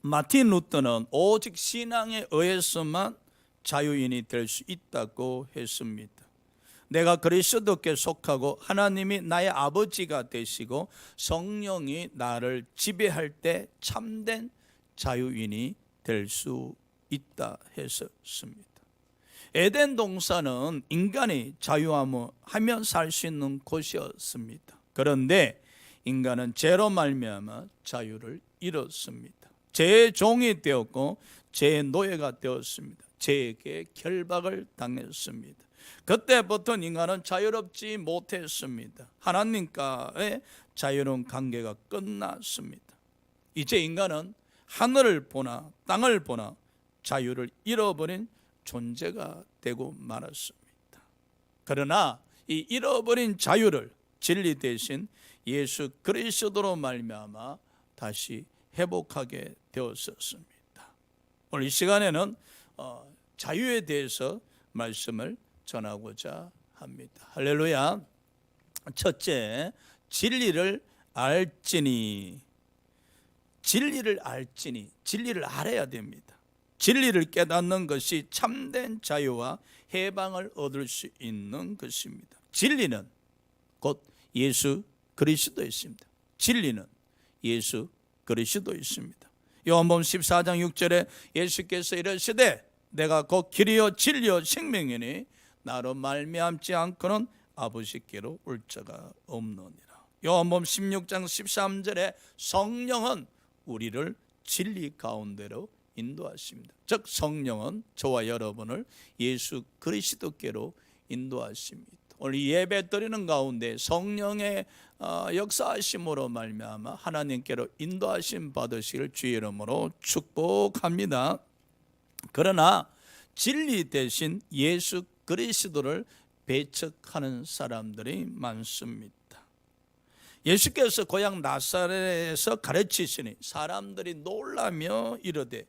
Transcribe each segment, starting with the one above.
마틴 루터는 오직 신앙에 의해서만 자유인이 될 수 있다고 했습니다. 내가 그리스도께 속하고 하나님이 나의 아버지가 되시고 성령이 나를 지배할 때 참된 자유인이 될 수 있다 했었습니다. 에덴 동산은 인간이 자유하며 살 수 있는 곳이었습니다. 그런데 인간은 죄로 말미암아 자유를 잃었습니다. 죄의 종이 되었고 죄의 노예가 되었습니다. 죄에게 결박을 당했습니다. 그때부터 인간은 자유롭지 못했습니다. 하나님과의 자유로운 관계가 끝났습니다. 이제 인간은 하늘을 보나 땅을 보나 자유를 잃어버린 존재가 되고 말았습니다. 그러나 이 잃어버린 자유를 진리 대신 예수 그리스도로 말미암아 다시 회복하게 되었었습니다. 오늘 이 시간에는 자유에 대해서 말씀을 전하고자 합니다. 할렐루야. 첫째, 진리를 알지니. 진리를 알아야 됩니다. 진리를 깨닫는 것이 참된 자유와 해방을 얻을 수 있는 것입니다. 진리는 곧 예수 그리스도 있습니다. 진리는 예수 그리스도 있습니다. 요한복음 14장 6절에 예수께서 이르시되 내가 곧 길이요 진리요 생명이니 나로 말미암지 않고는 아버지께로 올 자가 없느니라. 요한복음 16장 13절에 성령은 우리를 진리 가운데로 인도하십니다. 즉 성령은 저와 여러분을 예수 그리스도께로 인도하십니다. 오늘 이 예배 드리는 가운데 성령의 역사하심으로 말미암아 하나님께로 인도하심 받으시길 주의 이름으로 축복합니다. 그러나 진리 대신 예수 그리스도를 배척하는 사람들이 많습니다. 예수께서 고향 나사렛에서 가르치시니 사람들이 놀라며 이르되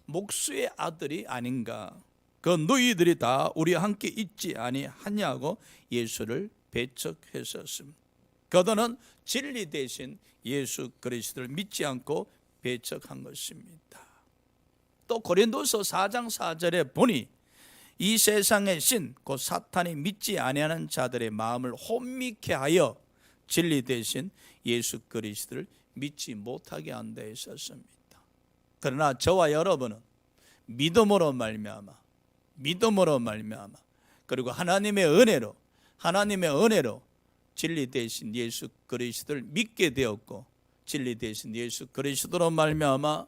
목수의 아들이 아닌가, 그 너희들이 다 우리와 함께 있지 아니하냐고 예수를 배척했었습니다. 그들은 진리 대신 예수 그리스도를 믿지 않고 배척한 것입니다. 또 고린도서 4장 4절에 보니 이 세상의 신 곧 사탄이 믿지 아니하는 자들의 마음을 혼미케 하여 진리 대신 예수 그리스도를 믿지 못하게 한다 했었습니다. 그러나 저와 여러분은 믿음으로 말미암아 그리고 하나님의 은혜로 진리 대신 예수 그리스도를 믿게 되었고 진리 대신 예수 그리스도로 말미암아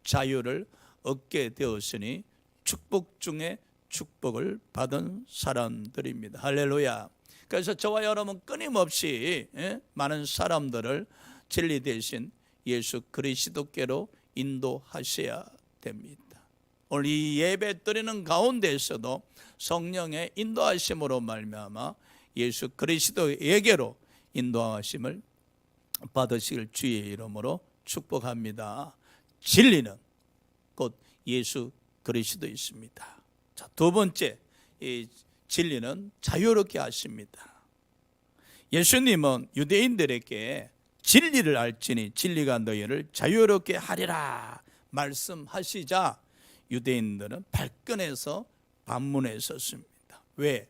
자유를 얻게 되었으니 축복 중에 축복을 받은 사람들입니다. 할렐루야. 그래서 저와 여러분 끊임없이 많은 사람들을 진리 대신 예수 그리스도께로 인도하셔야 됩니다. 오늘 이 예배 드리는 가운데에서도 성령의 인도하심으로 말미암아 예수 그리스도에게로 인도하심을 받으실 주의 이름으로 축복합니다. 진리는 곧 예수 그리스도 있습니다. 자, 두 번째, 이 진리는 자유롭게 하십니다. 예수님은 유대인들에게 진리를 알지니 진리가 너희를 자유롭게 하리라 말씀하시자 유대인들은 발끈해서 반문에 섰습니다. 왜?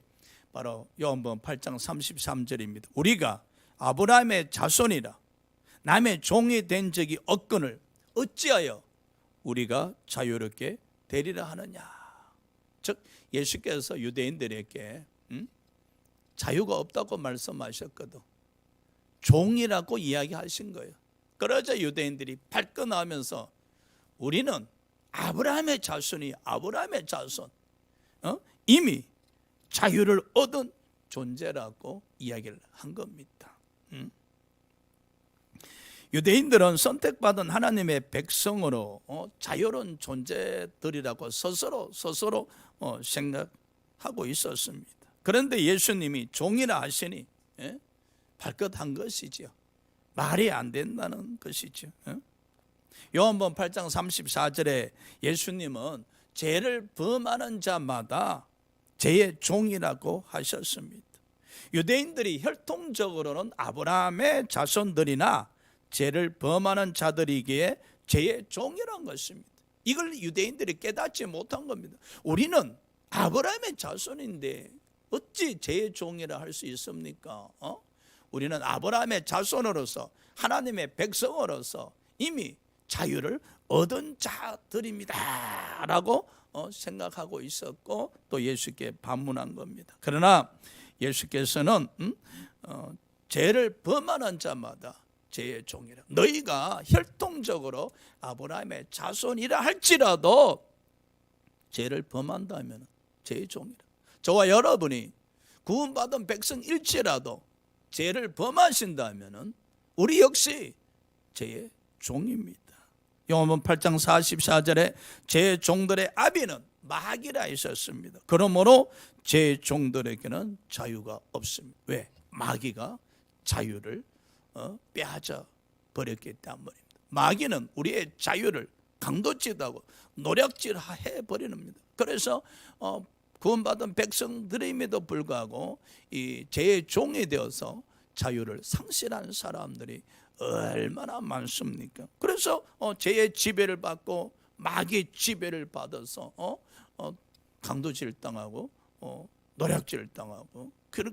바로 요한복음 8장 33절입니다. 우리가 아브라함의 자손이라 남의 종이 된 적이 없거늘 어찌하여 우리가 자유롭게 되리라 하느냐. 즉 예수께서 유대인들에게 자유가 없다고 말씀하셨거든. 종이라고 이야기하신 거예요. 그러자 유대인들이 발끈하면서 우리는 아브라함의 자손이 아브라함의 자손, 이미 자유를 얻은 존재라고 이야기를 한 겁니다. 유대인들은 선택받은 하나님의 백성으로 자유로운 존재들이라고 스스로 생각하고 있었습니다. 그런데 예수님이 종이라 하시니 발끝한 것이죠. 말이 안 된다는 것이죠. 요한복음 8장 34절에 예수님은 죄를 범하는 자마다 죄의 종이라고 하셨습니다. 유대인들이 혈통적으로는 아브라함의 자손들이나 죄를 범하는 자들이기에 죄의 종이란 것입니다. 이걸 유대인들이 깨닫지 못한 겁니다. 우리는 아브라함의 자손인데 어찌 죄의 종이라 할 수 있습니까? 우리는 아브라함의 자손으로서 하나님의 백성으로서 이미 자유를 얻은 자들입니다 라고 생각하고 있었고 또 예수께 반문한 겁니다. 그러나 예수께서는 죄를 범하는 자마다 죄의 종이라, 너희가 혈통적으로 아브라함의 자손이라 할지라도 죄를 범한다면 죄의 종이라. 저와 여러분이 구원받은 백성일지라도 죄를 범하신다면 우리 역시 죄의 종입니다. 요한복음 8장 44절에 죄의 종들의 아비는 마귀라 있었습니다. 그러므로 죄의 종들에게는 자유가 없습니다. 왜? 마귀가 자유를 빼앗아 버렸기 때문입니다. 마귀는 우리의 자유를 강도질하고 노략질해 버리는 겁니다. 그래서 구원받은 백성들임에도 불구하고 이 죄의 종이 되어서 자유를 상실한 사람들이 얼마나 많습니까? 그래서 죄의 지배를 받고 마귀의 지배를 받아서 강도질 당하고 노략질 당하고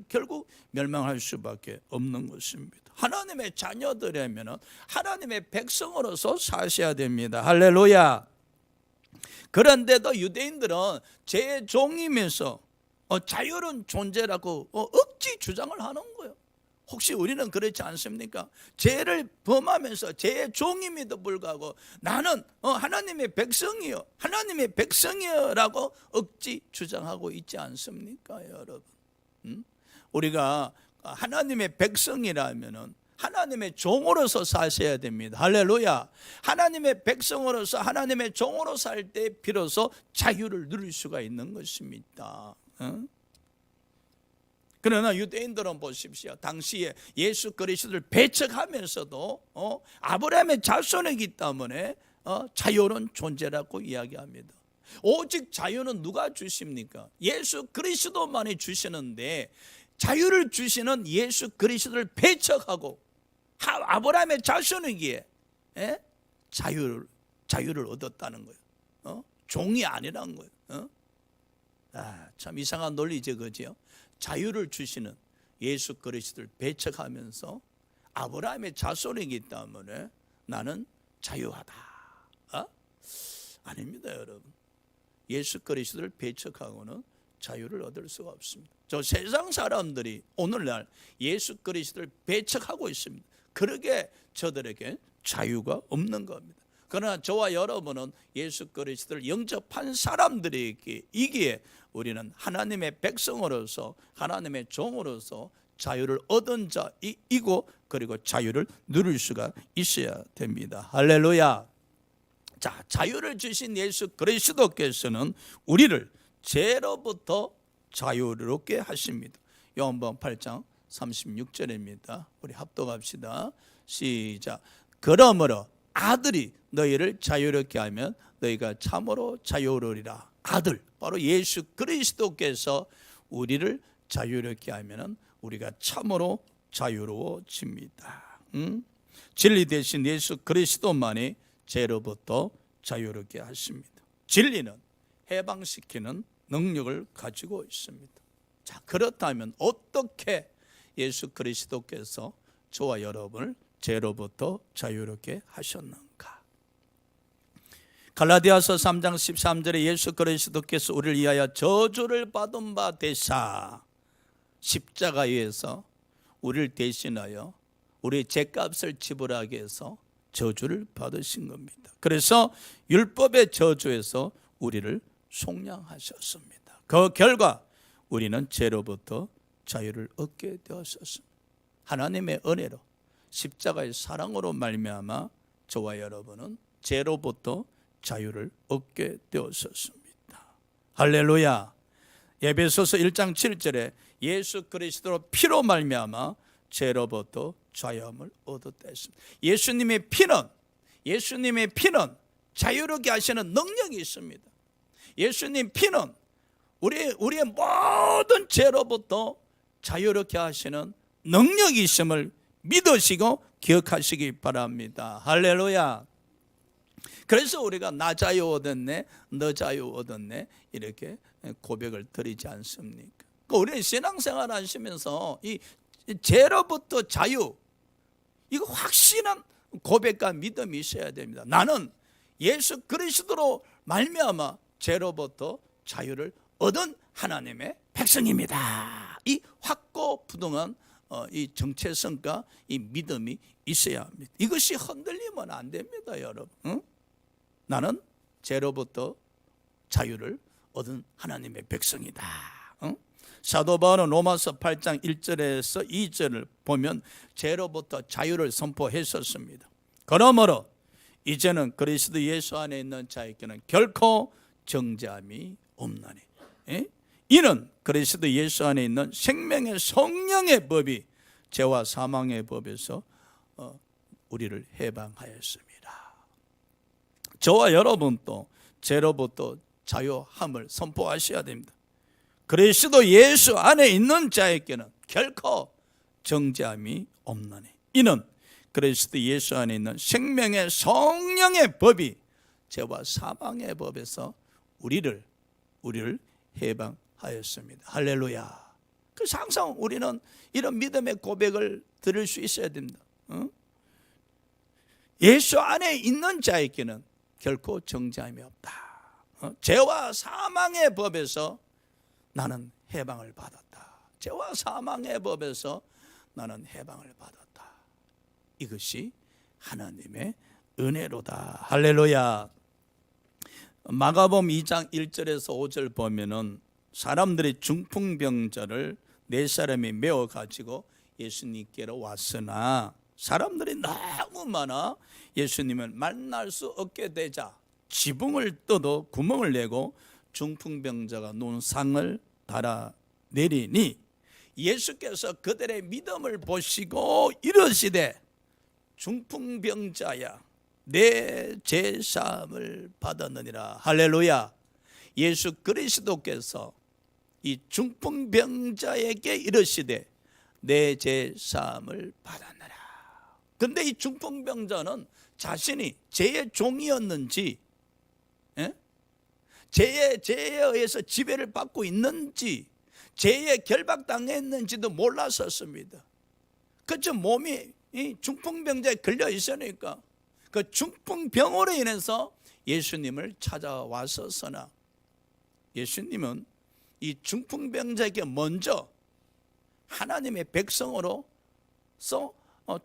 결국 멸망할 수밖에 없는 것입니다. 하나님의 자녀들이면 하나님의 백성으로서 사셔야 됩니다. 할렐루야. 그런데도 유대인들은 죄의 종이면서 자유로운 존재라고 억지 주장을 하는 거예요. 혹시 우리는 그렇지 않습니까? 죄를 범하면서 죄의 종임에도 불구하고 나는 하나님의 백성이요, 하나님의 백성이요라고 억지 주장하고 있지 않습니까, 여러분? 우리가 하나님의 백성이라면은 하나님의 종으로서 사셔야 됩니다. 할렐루야. 하나님의 백성으로서 하나님의 종으로 살 때 비로소 자유를 누릴 수가 있는 것입니다. 그러나 유대인들은 보십시오. 당시에 예수 그리스도를 배척하면서도 아브라함의 자손이기 때문에 자유로운 존재라고 이야기합니다. 오직 자유는 누가 주십니까? 예수 그리스도만이 주시는데 자유를 주시는 예수 그리스도를 배척하고 아브라함의 자손이기에 자유를 얻었다는 거예요. 종이 아니란 거예요. 참 이상한 논리죠, 그죠? 자유를 주시는 예수 그리스도를 배척하면서 아브라함의 자손이기 때문에 나는 자유하다. 아닙니다, 여러분. 예수 그리스도를 배척하고는 자유를 얻을 수가 없습니다. 저 세상 사람들이 오늘날 예수 그리스도를 배척하고 있습니다. 그러게 저들에게 자유가 없는 겁니다. 그러나 저와 여러분은 예수 그리스도를 영접한 사람들이기에 우리는 하나님의 백성으로서 하나님의 종으로서 자유를 얻은 자이고 그리고 자유를 누릴 수가 있어야 됩니다. 할렐루야. 자, 자유를 주신 예수 그리스도께서는 우리를 죄로부터 자유롭게 하십니다. 요한복음 8장 36절입니다. 우리 합독합시다. 시작. 그러므로 아들이 너희를 자유롭게 하면 너희가 참으로 자유로우리라. 아들, 바로 예수 그리스도께서 우리를 자유롭게 하면 우리가 참으로 자유로워집니다. 진리 대신 예수 그리스도만이 죄로부터 자유롭게 하십니다. 진리는 해방시키는 능력을 가지고 있습니다. 자, 그렇다면 어떻게 예수 그리스도께서 저와 여러분을 죄로부터 자유롭게 하셨는가? 갈라디아서 3장 13절에 예수 그리스도께서 우리를 위하여 저주를 받은 바 되사 십자가에서 우리를 대신하여 우리의 죄값을 지불하게 해서 저주를 받으신 겁니다. 그래서 율법의 저주에서 우리를 속량하셨습니다. 그 결과 우리는 죄로부터 자유를 얻게 되었습니다. 하나님의 은혜로 십자가의 사랑으로 말미암아 저와 여러분은 죄로부터 자유를 얻게 되었습니다. 할렐루야. 에베소서 1장 7절에 예수 그리스도로 피로 말미암아 죄로부터 자유함을 얻었다 했습니다. 예수님의 피는 자유롭게 하시는 능력이 있습니다. 예수님 피는 우리의 모든 죄로부터 자유롭게 하시는 능력이 있음을 믿으시고 기억하시기 바랍니다. 할렐루야. 그래서 우리가 나 자유 얻었네, 너 자유 얻었네 이렇게 고백을 드리지 않습니까? 우리는 신앙생활 하시면서 이 죄로부터 자유, 이거 확실한 고백과 믿음이 있어야 됩니다. 나는 예수 그리스도로 말미암아 죄로부터 자유를 얻은 하나님의 백성입니다. 이 확고부동한 이 정체성과 이 믿음이 있어야 합니다. 이것이 흔들리면 안 됩니다, 여러분. 응? 나는 죄로부터 자유를 얻은 하나님의 백성이다. 응? 사도 바울은 로마서 8장 1절에서 2절을 보면 죄로부터 자유를 선포했었습니다. 그러므로 이제는 그리스도 예수 안에 있는 자에게는 결코 정죄함이 없나니 이는 그리스도 예수 안에 있는 생명의 성령의 법이 죄와 사망의 법에서 우리를 해방하였습니다. 저와 여러분도 죄로부터 자유함을 선포하셔야 됩니다. 그리스도 예수 안에 있는 자에게는 결코 정죄함이 없나니 이는 그리스도 예수 안에 있는 생명의 성령의 법이 죄와 사망의 법에서 우리를 해방하였습니다. 할렐루야. 그래서 항상 우리는 이런 믿음의 고백을 들을 수 있어야 됩니다. 예수 안에 있는 자에게는 결코 정죄함이 없다. 죄와 사망의 법에서 나는 해방을 받았다. 죄와 사망의 법에서 나는 해방을 받았다. 이것이 하나님의 은혜로다. 할렐루야. 마가복음 2장 1절에서 5절 보면은 사람들이 중풍병자를 4사람이 메어 가지고 예수님께로 왔으나 사람들이 너무 많아 예수님을 만날 수 없게 되자 지붕을 뜯어 구멍을 내고 중풍병자가 누운 상을 달아 내리니 예수께서 그들의 믿음을 보시고 이르시되 중풍병자야 내 죄사함을 받았느니라. 할렐루야. 예수 그리스도께서 이 중풍병자에게 이르시되 내 죄사함을 받았느라. 근데 이 중풍병자는 자신이 죄의 종이었는지 죄에 의해서 지배를 받고 있는지 죄에 결박당했는지도 몰랐었습니다. 그저 몸이 이 중풍병자에 걸려 있으니까 그 중풍병으로 인해서 예수님을 찾아왔었으나 예수님은 이 중풍병자에게 먼저 하나님의 백성으로서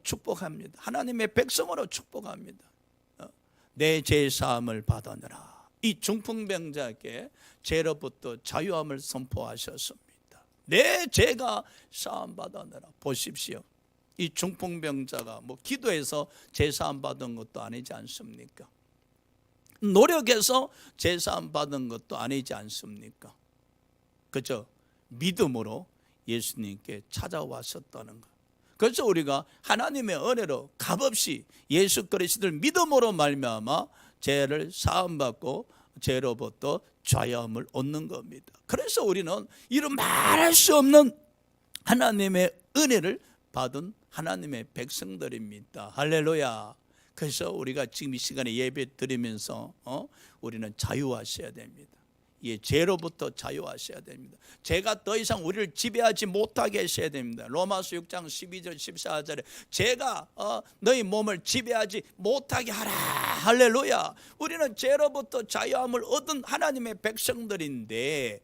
축복합니다. 하나님의 백성으로 축복합니다. 내 죄사함을 받아내라. 이 중풍병자에게 죄로부터 자유함을 선포하셨습니다. 내 죄가 사함 받아내라. 보십시오. 이 중풍병자가 기도해서 죄사함 받은 것도 아니지 않습니까? 노력해서 죄사함 받은 것도 아니지 않습니까? 그저 믿음으로 예수님께 찾아왔었다는 것. 그래서 우리가 하나님의 은혜로 값없이 예수 그리스도를 믿음으로 말미암아 죄를 사함받고 죄로부터 자유함을 얻는 겁니다. 그래서 우리는 이런 말할 수 없는 하나님의 은혜를 받은 하나님의 백성들입니다. 할렐루야. 그래서 우리가 지금 이 시간에 예배 드리면서 우리는 자유하셔야 됩니다. 예, 죄로부터 자유하셔야 됩니다. 죄가 더 이상 우리를 지배하지 못하게 하셔야 됩니다. 로마서 6장 12절 14절에 죄가 너희 몸을 지배하지 못하게 하라. 할렐루야. 우리는 죄로부터 자유함을 얻은 하나님의 백성들인데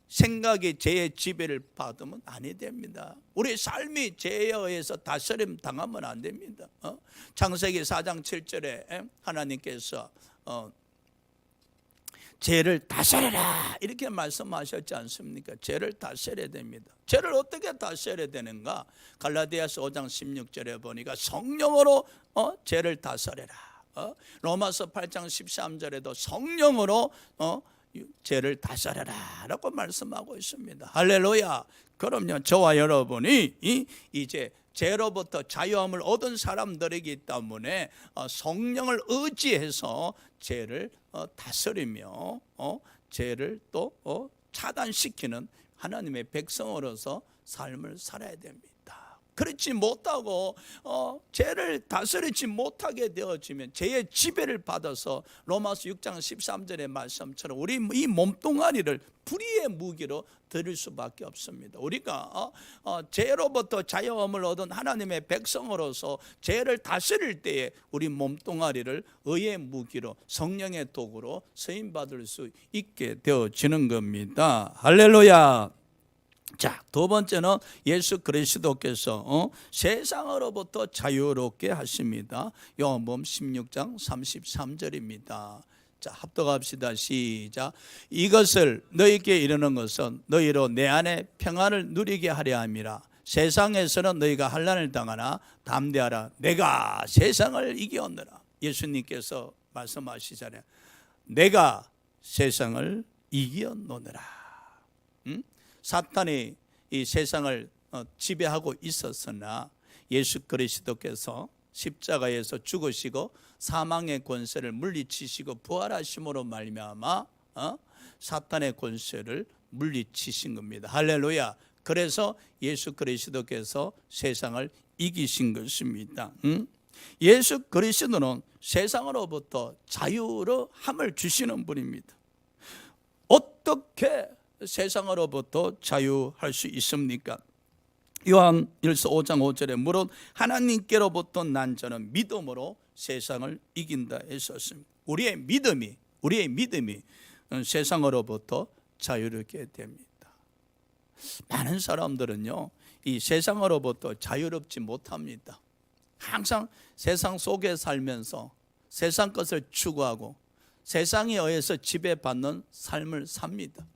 생각이 죄의 지배를 받으면 아니 됩니다. 우리 삶이 죄에 의해서 다스림 당하면 안 됩니다. 창세기 4장 7절에 하나님께서 죄를 다스려라 이렇게 말씀하셨지 않습니까? 죄를 다스려야 됩니다. 죄를 어떻게 다스려야 되는가? 갈라디아서 5장 16절에 보니까 성령으로 죄를 다스려라. 로마서 8장 13절에도 성령으로 죄를 다스려라 라고 말씀하고 있습니다. 할렐루야. 그럼요, 저와 여러분이 이제 죄로부터 자유함을 얻은 사람들이기 때문에 성령을 의지해서 죄를 다스리며 죄를 또 차단시키는 하나님의 백성으로서 삶을 살아야 됩니다. 그렇지 못하고 죄를 다스리지 못하게 되어지면 죄의 지배를 받아서 로마서 6장 13절의 말씀처럼 우리 이 몸뚱아리를 불의의 무기로 드릴 수밖에 없습니다. 우리가 죄로부터 자유함을 얻은 하나님의 백성으로서 죄를 다스릴 때에 우리 몸뚱아리를 의의 무기로 성령의 도구로 쓰임받을 수 있게 되어지는 겁니다. 할렐루야. 자, 두 번째는 예수 그리스도께서 세상으로부터 자유롭게 하십니다. 요한복음 16장 33절입니다. 자, 합독합시다. 시작. 이것을 너희에게 이르는 것은 너희로 내 안에 평안을 누리게 하려 함이라. 세상에서는 너희가 환난을 당하나 담대하라. 내가 세상을 이겼노라. 예수님께서 말씀하시잖아요. 내가 세상을 이겼노라. 사탄이 이 세상을 지배하고 있었으나 예수 그리스도께서 십자가에서 죽으시고 사망의 권세를 물리치시고 부활하심으로 말미암아 사탄의 권세를 물리치신 겁니다. 할렐루야. 그래서 예수 그리스도께서 세상을 이기신 것입니다. 예수 그리스도는 세상으로부터 자유함을 주시는 분입니다. 어떻게 세상으로부터 자유할 수 있습니까? 요한일서 5장 5절에 무릇 하나님께로부터 난 자는 믿음으로 세상을 이긴다 했었습니다. 우리의 믿음이 세상으로부터 자유롭게 됩니다. 많은 사람들은요, 이 세상으로부터 자유롭지 못합니다. 항상 세상 속에 살면서 세상 것을 추구하고 세상에 의해서 지배받는 삶을 삽니다.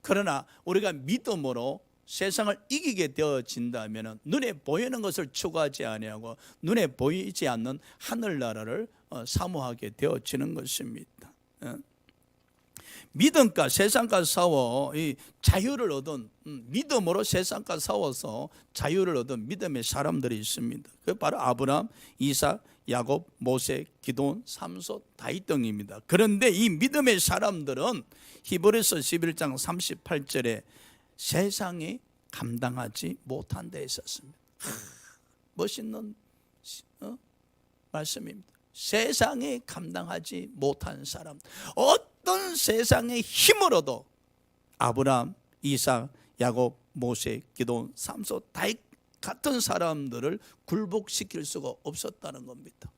그러나 우리가 믿음으로 세상을 이기게 되어진다면 눈에 보이는 것을 추구하지 아니하고 눈에 보이지 않는 하늘나라를 사모하게 되어지는 것입니다. 믿음과 세상과 싸워 이 자유를 얻은 믿음으로 세상과 싸워서 자유를 얻은 믿음의 사람들이 있습니다. 그 바로 아브라함, 이삭, 야곱, 모세, 기드온, 삼손, 다윗 등입니다. 그런데 이 믿음의 사람들은 히브리서 11장 38절에 세상이 감당하지 못한 데 있었습니다. 멋있는 말씀입니다. 세상이 감당하지 못한 사람, 어떤 세상의 힘으로도 아브라함, 이삭, 야곱, 모세, 기드온, 삼손, 다윗 같은 사람들을 굴복시킬 수가 없었다는 겁니다.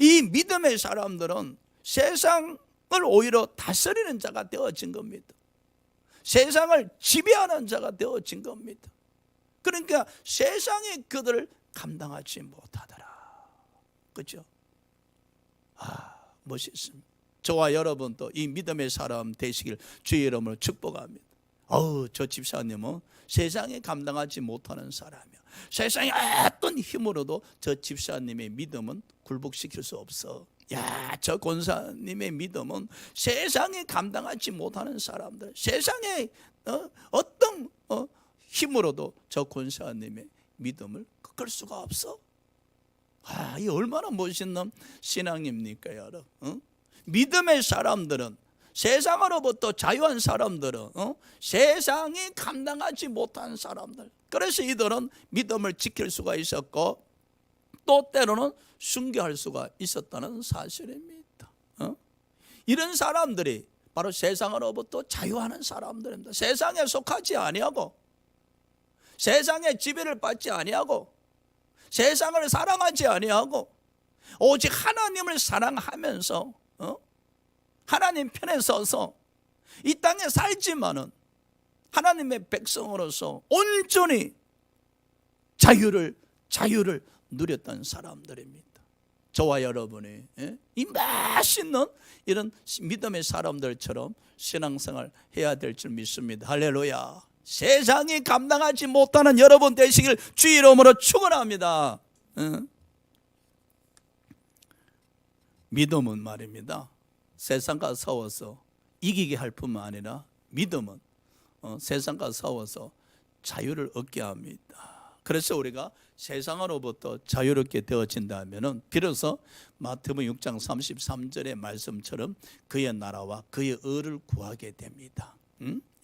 이 믿음의 사람들은 세상을 오히려 다스리는 자가 되어진 겁니다. 세상을 지배하는 자가 되어진 겁니다. 그러니까 세상이 그들을 감당하지 못하더라. 그렇죠? 멋있습니다. 저와 여러분도 이 믿음의 사람 되시길 주의 이름으로 축복합니다. 저 집사님은 세상에 감당하지 못하는 사람이야. 세상의 어떤 힘으로도 저 집사님의 믿음은 굴복시킬 수 없어. 저 권사님의 믿음은 세상에 감당하지 못하는 사람들, 세상의 어떤 힘으로도 저 권사님의 믿음을 꺾을 수가 없어. 이 얼마나 멋있는 신앙입니까, 여러분? 믿음의 사람들은, 세상으로부터 자유한 사람들은 세상이 감당하지 못한 사람들. 그래서 이들은 믿음을 지킬 수가 있었고 또 때로는 순교할 수가 있었다는 사실입니다. 이런 사람들이 바로 세상으로부터 자유하는 사람들입니다. 세상에 속하지 아니하고 세상의 지배를 받지 아니하고 세상을 사랑하지 아니하고 오직 하나님을 사랑하면서 하나님 편에 서서 이 땅에 살지만은 하나님의 백성으로서 온전히 자유를 누렸던 사람들입니다. 저와 여러분이 이 맛있는 이런 믿음의 사람들처럼 신앙생활 해야 될 줄 믿습니다. 할렐루야. 세상이 감당하지 못하는 여러분 되시길 주의 이름으로 축원합니다. 믿음은 말입니다, 세상과 싸워서 이기게 할 뿐만 아니라 믿음은 세상과 싸워서 자유를 얻게 합니다. 그래서 우리가 세상으로부터 자유롭게 되어진다면 비로소 마태복음 6장 33절의 말씀처럼 그의 나라와 그의 의를 구하게 됩니다.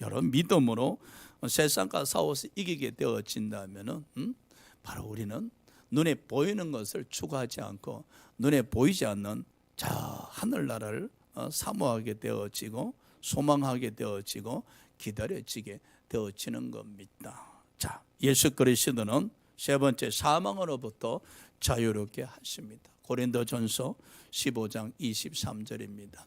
여러분, 믿음으로 세상과 싸워서 이기게 되어진다면은 바로 우리는 눈에 보이는 것을 추구하지 않고 눈에 보이지 않는 저 하늘나라를 사모하게 되어지고 소망하게 되어지고 기다려지게 되어지는 겁니다. 자, 예수 그리스도는 세 번째 사망으로부터 자유롭게 하십니다. 고린도전서 15장 23절입니다.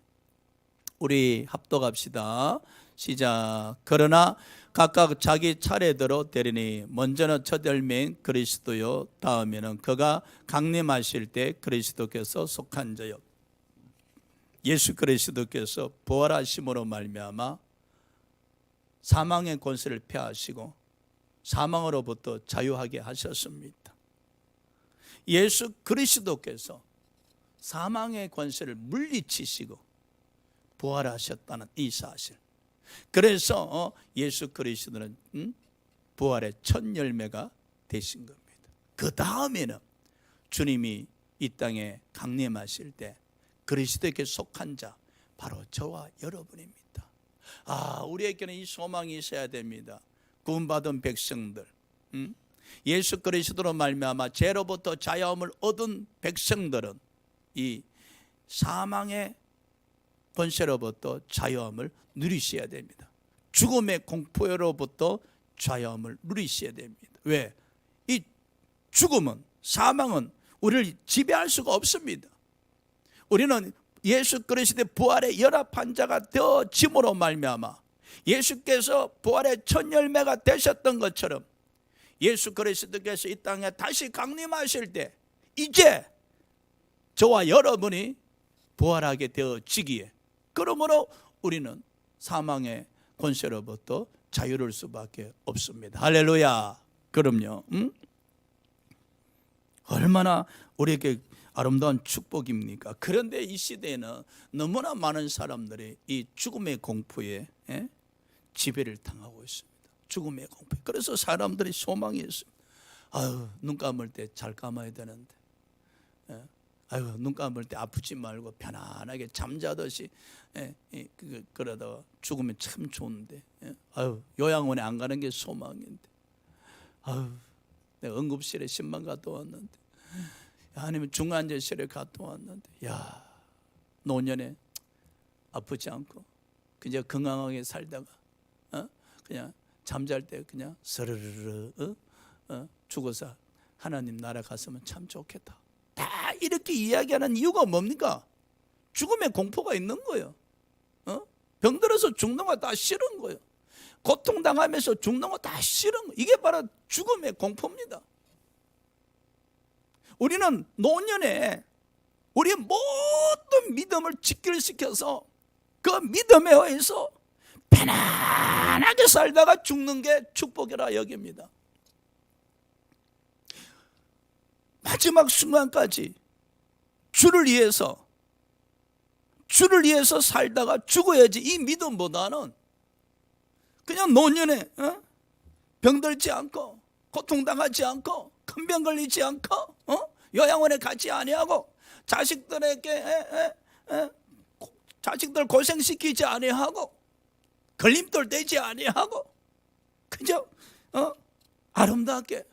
우리 합독합시다. 시작. 그러나 각각 자기 차례대로 되리니 먼저는 첫 열매인 그리스도요, 다음에는 그가 강림하실 때 그리스도께서 속한 자요. 예수 그리스도께서 부활하심으로 말미암아 사망의 권세를 폐하시고 사망으로부터 자유하게 하셨습니다. 예수 그리스도께서 사망의 권세를 물리치시고 부활하셨다는 이 사실. 그래서 예수 그리스도는 부활의 첫 열매가 되신 겁니다. 그 다음에는 주님이 이 땅에 강림하실 때 그리스도에게 속한 자, 바로 저와 여러분입니다. 우리에게는 이 소망이 있어야 됩니다. 구원받은 백성들, 예수 그리스도로 말미암아 죄로부터 자유함을 얻은 백성들은 이 사망의 권세로부터 자유함을 누리셔야 됩니다. 죽음의 공포로부터 자유함을 누리셔야 됩니다. 왜? 이 죽음은, 사망은 우리를 지배할 수가 없습니다. 우리는 예수 그리스도의 부활에 연합한 자가 되어짐으로 말미암아 예수께서 부활의 첫 열매가 되셨던 것처럼 예수 그리스도께서 이 땅에 다시 강림하실 때 이제 저와 여러분이 부활하게 되어지기에, 그러므로 우리는 사망의 권세로부터 자유로울 수밖에 없습니다. 할렐루야. 그럼요. 얼마나 우리에게 아름다운 축복입니까? 그런데 이 시대에는 너무나 많은 사람들이 이 죽음의 공포에 지배를 당하고 있습니다. 죽음의 공포. 그래서 사람들이 소망이 있습니다. 눈 감을 때 잘 감아야 되는데, 눈 감을 때 아프지 말고 편안하게 잠자듯이 그러다가 죽으면 참 좋은데, 요양원에 안 가는 게 소망인데, 내가 응급실에 10만 갔다 왔는데, 아니면 중환자실에 갔다 왔는데, 노년에 아프지 않고 그냥 건강하게 살다가 그냥 잠잘 때 그냥 스르르르 죽어서 하나님 나라 갔으면 참 좋겠다. 다 이렇게 이야기하는 이유가 뭡니까? 죽음의 공포가 있는 거예요. 병들어서 죽는 거 다 싫은 거예요. 고통당하면서 죽는 거 다 싫은 거예요. 이게 바로 죽음의 공포입니다. 우리는 노년에 우리의 모든 믿음을 직결시켜서 그 믿음에 의해서 편안하게 살다가 죽는 게 축복이라 여깁니다. 마지막 순간까지 주를 위해서 살다가 죽어야지, 이 믿음보다는 그냥 노년에 병들지 않고 고통당하지 않고 큰 병 걸리지 않고 요양원에 가지 아니하고 자식들 고생시키지 아니하고 걸림돌 되지 아니하고 그저 아름답게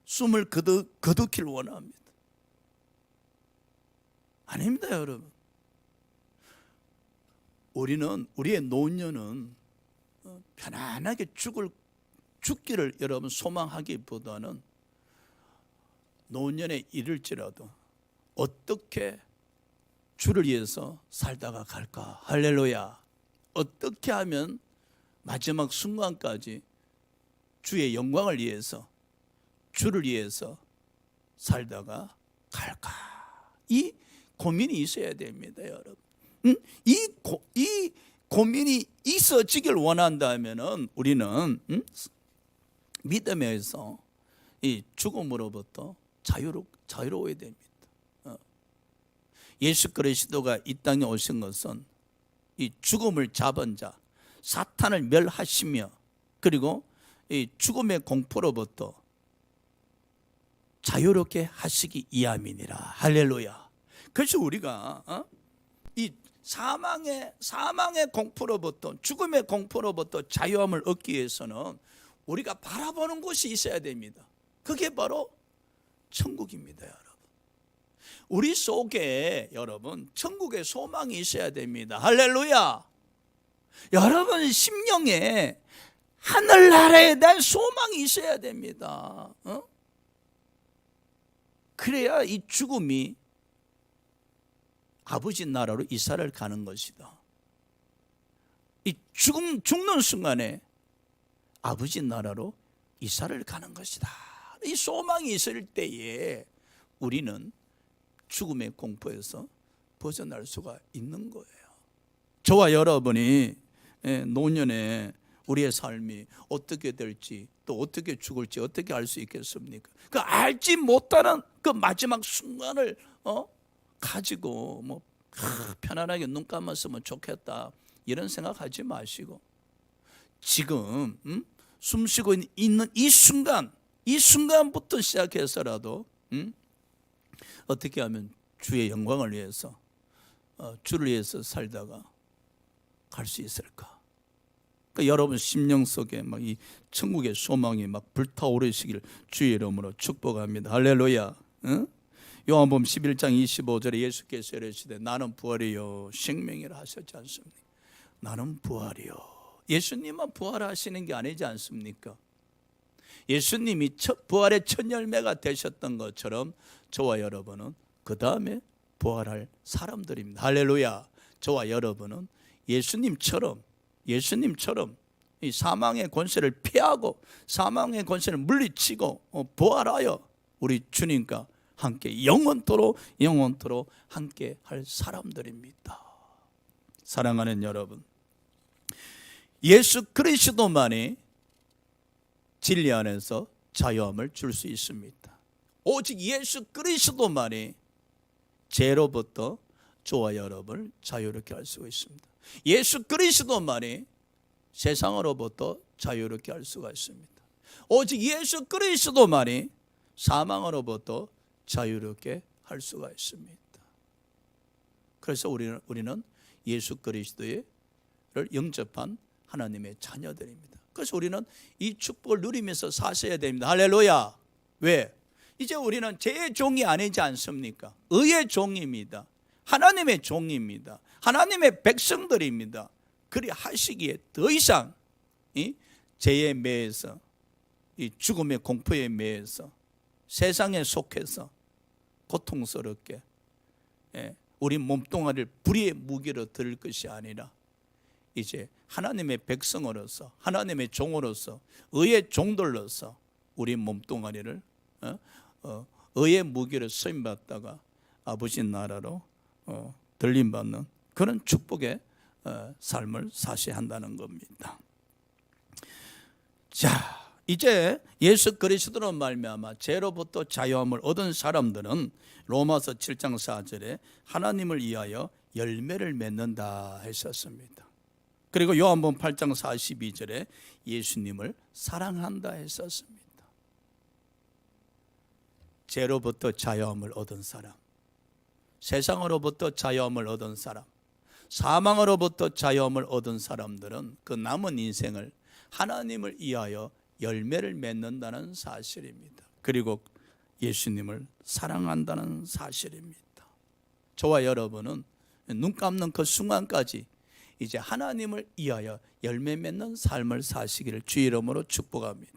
숨을 거두길 원합니다. 아닙니다, 여러분. 우리의 노년은 편안하게 죽기를 여러분 소망하기보다는 노년에 이를지라도 어떻게 주를 위해서 살다가 갈까? 할렐루야. 어떻게 하면 마지막 순간까지 주의 영광을 위해서, 주를 위해서 살다가 갈까? 이 고민이 있어야 됩니다, 여러분. 이 고민이 있어지길 원한다면은 우리는 믿음에 의해서 이 죽음으로부터 자유로워야 됩니다. 예수 그리스도가 이 땅에 오신 것은 이 죽음을 잡은 자, 사탄을 멸하시며, 그리고 이 죽음의 공포로부터 자유롭게 하시기 위함이니라. 할렐루야. 그래서 우리가 이 사망의 공포로부터, 죽음의 공포로부터 자유함을 얻기 위해서는 우리가 바라보는 곳이 있어야 됩니다. 그게 바로 천국입니다, 여러분. 우리 속에 여러분 천국의 소망이 있어야 됩니다. 할렐루야. 여러분 심령에 하늘나라에 대한 소망이 있어야 됩니다. 그래야 이 죽음이 아버지 나라로 이사를 가는 것이다. 이 죽는 순간에 아버지 나라로 이사를 가는 것이다. 이 소망이 있을 때에 우리는 죽음의 공포에서 벗어날 수가 있는 거예요. 저와 여러분이 노년에 우리의 삶이 어떻게 될지, 또 어떻게 죽을지 어떻게 알 수 있겠습니까? 그 알지 못하는 그 마지막 순간을 가지고 편안하게 눈 감았으면 좋겠다 이런 생각하지 마시고, 지금 숨쉬고 있는 이 순간부터 시작해서라도 어떻게 하면 주의 영광을 위해서, 주를 위해서 살다가 갈 수 있을까? 그러니까 여러분 심령 속에 막 이 천국의 소망이 막 불타오르시길 주의 이름으로 축복합니다. 할렐루야. 요한복음 11장 25절에 예수께서 이르시되 나는 부활이요 생명이라 하셨지 않습니까? 나는 부활이요. 예수님은 부활하시는 게 아니지 않습니까? 예수님이 부활의 첫 열매가 되셨던 것처럼 저와 여러분은 그 다음에 부활할 사람들입니다. 할렐루야. 저와 여러분은 예수님처럼 이 사망의 권세를 피하고 사망의 권세를 물리치고 부활하여 우리 주님과 함께 영원토록 함께 할 사람들입니다. 사랑하는 여러분, 예수 그리스도만이 진리 안에서 자유함을 줄 수 있습니다. 오직 예수 그리스도만이 죄로부터 저와 여러분을 자유롭게 할 수가 있습니다. 예수 그리스도만이 세상으로부터 자유롭게 할 수가 있습니다. 오직 예수 그리스도만이 사망으로부터 자유롭게 할 수가 있습니다. 그래서 우리는 예수 그리스도를 영접한 하나님의 자녀들입니다. 그래서 우리는 이 축복을 누리면서 사셔야 됩니다. 할렐루야. 왜? 이제 우리는 죄의 종이 아니지 않습니까? 의의 종입니다. 하나님의 종입니다. 하나님의 백성들입니다. 그리 하시기에 더 이상 이 죄에 매여서, 이 죽음의 공포에 매여서, 세상에 속해서 고통스럽게 우리 몸뚱아리를 불의의 무기로 들을 것이 아니라 이제 하나님의 백성으로서, 하나님의 종으로서, 의의 종들로서 우리 몸뚱아리를 의의 무기로 쓰임받다가 아버지 나라로 들림받는 그런 축복의 삶을 사셔야 한다는 겁니다. 자, 이제 예수 그리스도로 말미암아 죄로부터 자유함을 얻은 사람들은 로마서 7장 4절에 하나님을 위하여 열매를 맺는다 했었습니다. 그리고 요한복음 8장 42절에 예수님을 사랑한다 했었습니다. 죄로부터 자유함을 얻은 사람, 세상으로부터 자유함을 얻은 사람, 사망으로부터 자유함을 얻은 사람들은 그 남은 인생을 하나님을 위하여 열매를 맺는다는 사실입니다. 그리고 예수님을 사랑한다는 사실입니다. 저와 여러분은 눈 감는 그 순간까지 이제 하나님을 위하여 열매 맺는 삶을 사시기를 주의 이름으로 축복합니다.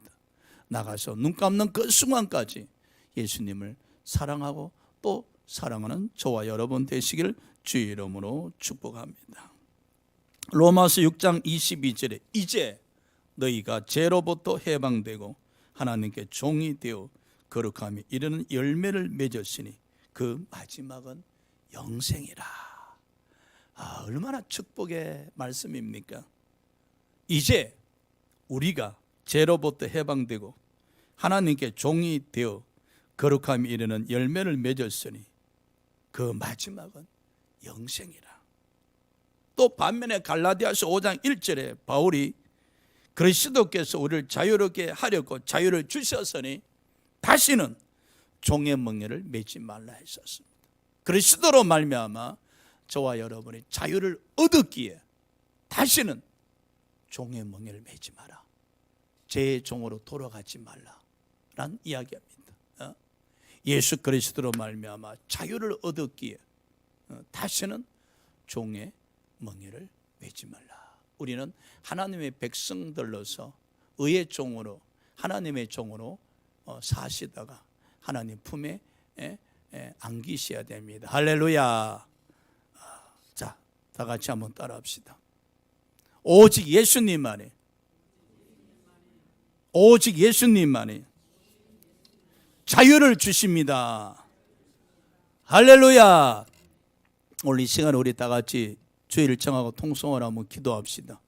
나가서 눈 감는 그 순간까지 예수님을 사랑하고 또 사랑하는 저와 여러분 되시기를 주의 이름으로 축복합니다. 로마서 6장 22절에 이제 너희가 죄로부터 해방되고 하나님께 종이 되어 거룩함이 이르는 열매를 맺었으니 그 마지막은 영생이라. 얼마나 축복의 말씀입니까? 이제 우리가 죄로부터 해방되고 하나님께 종이 되어 거룩함이 이르는 열매를 맺었으니 그 마지막은 영생이라. 또 반면에 갈라디아서 5장 1절에 바울이 그리스도께서 우리를 자유롭게 하려고 자유를 주셨으니 다시는 종의 멍에를 매지 말라 했었습니다. 그리스도로 말미암아 저와 여러분이 자유를 얻었기에 다시는 종의 멍에를 매지 마라, 제 종으로 돌아가지 말라 라는 이야기입니다. 예수 그리스도로 말미암아 자유를 얻었기에 다시는 종의 멍에를 매지 말라. 우리는 하나님의 백성들로서 의의 종으로, 하나님의 종으로 사시다가 하나님 품에 안기셔야 됩니다. 할렐루야. 자, 다 같이 한번 따라합시다. 오직 예수님만이, 오직 예수님만이 자유를 주십니다. 할렐루야. 오늘 이 시간에 우리 다 같이 주의를 청하고 통성을 한번 기도합시다.